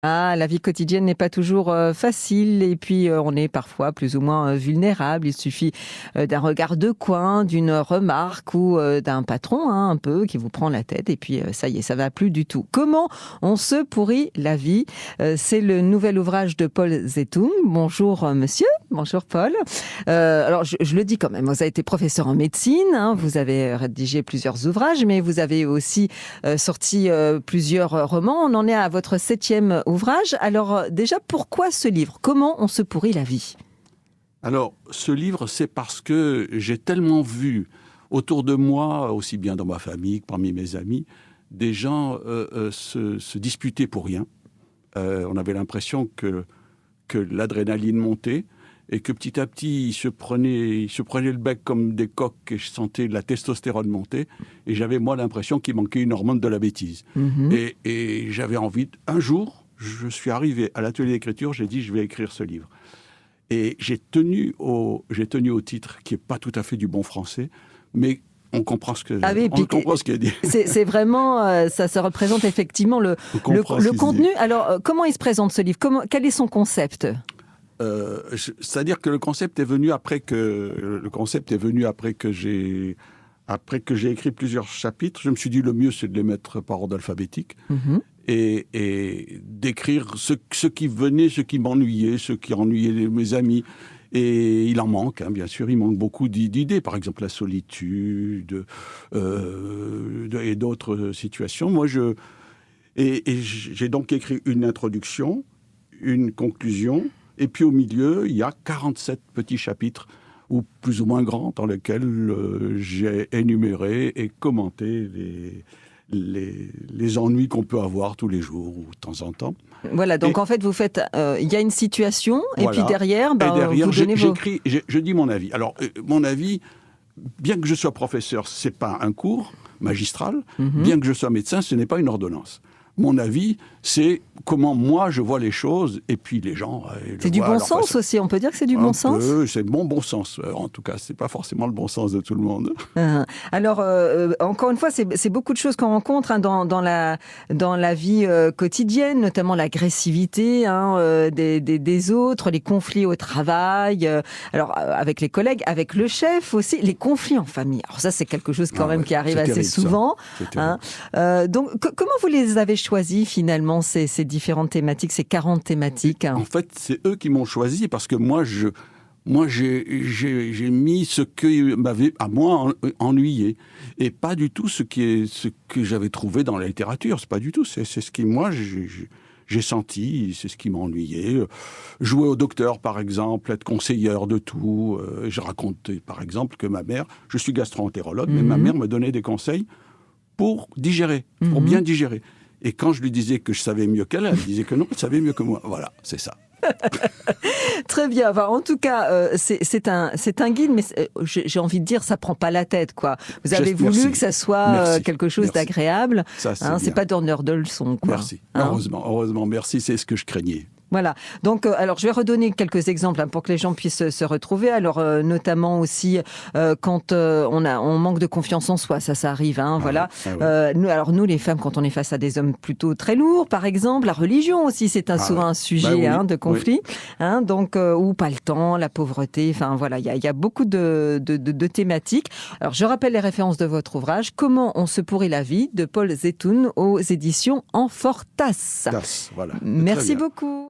Ah, la vie quotidienne n'est pas toujours facile et puis on est parfois plus ou moins vulnérable. Il suffit d'un regard de coin, d'une remarque ou d'un patron un peu qui vous prend la tête et puis ça y est, ça va plus du tout. Comment on se pourrit la vie? C'est le nouvel ouvrage de Paul Zetoun. Bonjour monsieur, bonjour Paul. Alors je le dis quand même, vous avez été professeur en médecine, vous avez rédigé plusieurs ouvrages, mais vous avez aussi sorti plusieurs romans. On en est à votre 7e ouvrage. Alors déjà, pourquoi ce livre? Comment on se pourrit la vie? Alors, ce livre, c'est parce que j'ai tellement vu autour de moi, aussi bien dans ma famille que parmi mes amis, des gens se disputer pour rien. On avait l'impression que l'adrénaline montait et que petit à petit, ils se prenaient le bec comme des coqs et je sentais la testostérone monter. Et j'avais, moi, l'impression qu'il manquait une hormone de la bêtise. Et j'avais envie... Un jour, je suis arrivé à l'atelier d'écriture, j'ai dit, je vais écrire ce livre. Et j'ai tenu au titre, qui n'est pas tout à fait du bon français, mais on comprend ce qui est dit. C'est vraiment, ça se représente effectivement le contenu. Alors, comment il se présente ce livre? Quel est son concept? C'est-à-dire que le concept est venu après que j'ai écrit plusieurs chapitres. Je me suis dit, le mieux, c'est de les mettre par ordre alphabétique. Et d'écrire ce qui venait, ce qui m'ennuyait, ce qui ennuyait mes amis. Et il en manque, bien sûr, il manque beaucoup d'idées. Par exemple, la solitude et d'autres situations. J'ai donc écrit une introduction, une conclusion, et puis au milieu, il y a 47 petits chapitres, ou plus ou moins grands, dans lesquels j'ai énuméré et commenté les ennuis qu'on peut avoir tous les jours ou de temps en temps. Voilà, donc en fait, vous faites... Il y a une situation, et puis derrière, vous donnez je dis mon avis. Alors, mon avis, bien que je sois professeur, ce n'est pas un cours magistral. Bien que je sois médecin, ce n'est pas une ordonnance. Mon avis, c'est comment moi je vois les choses, et puis les gens... C'est du bon sens aussi, on peut dire que c'est du bon sens? C'est bon sens, en tout cas, c'est pas forcément le bon sens de tout le monde. Alors, encore une fois, c'est beaucoup de choses qu'on rencontre dans la vie quotidienne, notamment l'agressivité des autres, les conflits au travail, alors avec les collègues, avec le chef aussi, les conflits en famille. Alors ça, c'est quelque chose quand même qui arrive assez souvent. Donc, comment vous les avez choisi finalement, ces différentes thématiques, ces 40 thématiques? En fait, c'est eux qui m'ont choisi parce que moi, j'ai mis ce que m'avait, à moi, ennuyé. Et pas du tout ce que j'avais trouvé dans la littérature. C'est pas du tout. C'est ce qui, moi, j'ai senti, c'est ce qui m'a ennuyé. Jouer au docteur, par exemple, être conseillère de tout. Je racontais, par exemple, que ma mère, je suis gastro-entérologue, mais ma mère me donnait des conseils pour digérer, pour bien digérer. Et quand je lui disais que je savais mieux qu'elle, elle disait que non, elle savait mieux que moi. Voilà, c'est ça. Très bien. Enfin, en tout cas, c'est un guide, mais j'ai envie de dire, ça prend pas la tête, quoi. Vous avez voulu que ça soit quelque chose d'agréable. C'est pas donneur de leçons, quoi. Merci. Heureusement, merci. C'est ce que je craignais. Voilà. Donc, alors, je vais redonner quelques exemples pour que les gens puissent se retrouver. Alors, notamment aussi quand on manque de confiance en soi, ça arrive. Voilà. Nous, les femmes, quand on est face à des hommes plutôt très lourds, par exemple, la religion aussi, c'est souvent un sujet de conflit. Donc, ou pas le temps, la pauvreté. Enfin, voilà, il y a beaucoup de thématiques. Alors, je rappelle les références de votre ouvrage, Comment on se pourrit la vie, de Paul Zetoun, aux éditions Enfortas. Voilà. Merci beaucoup.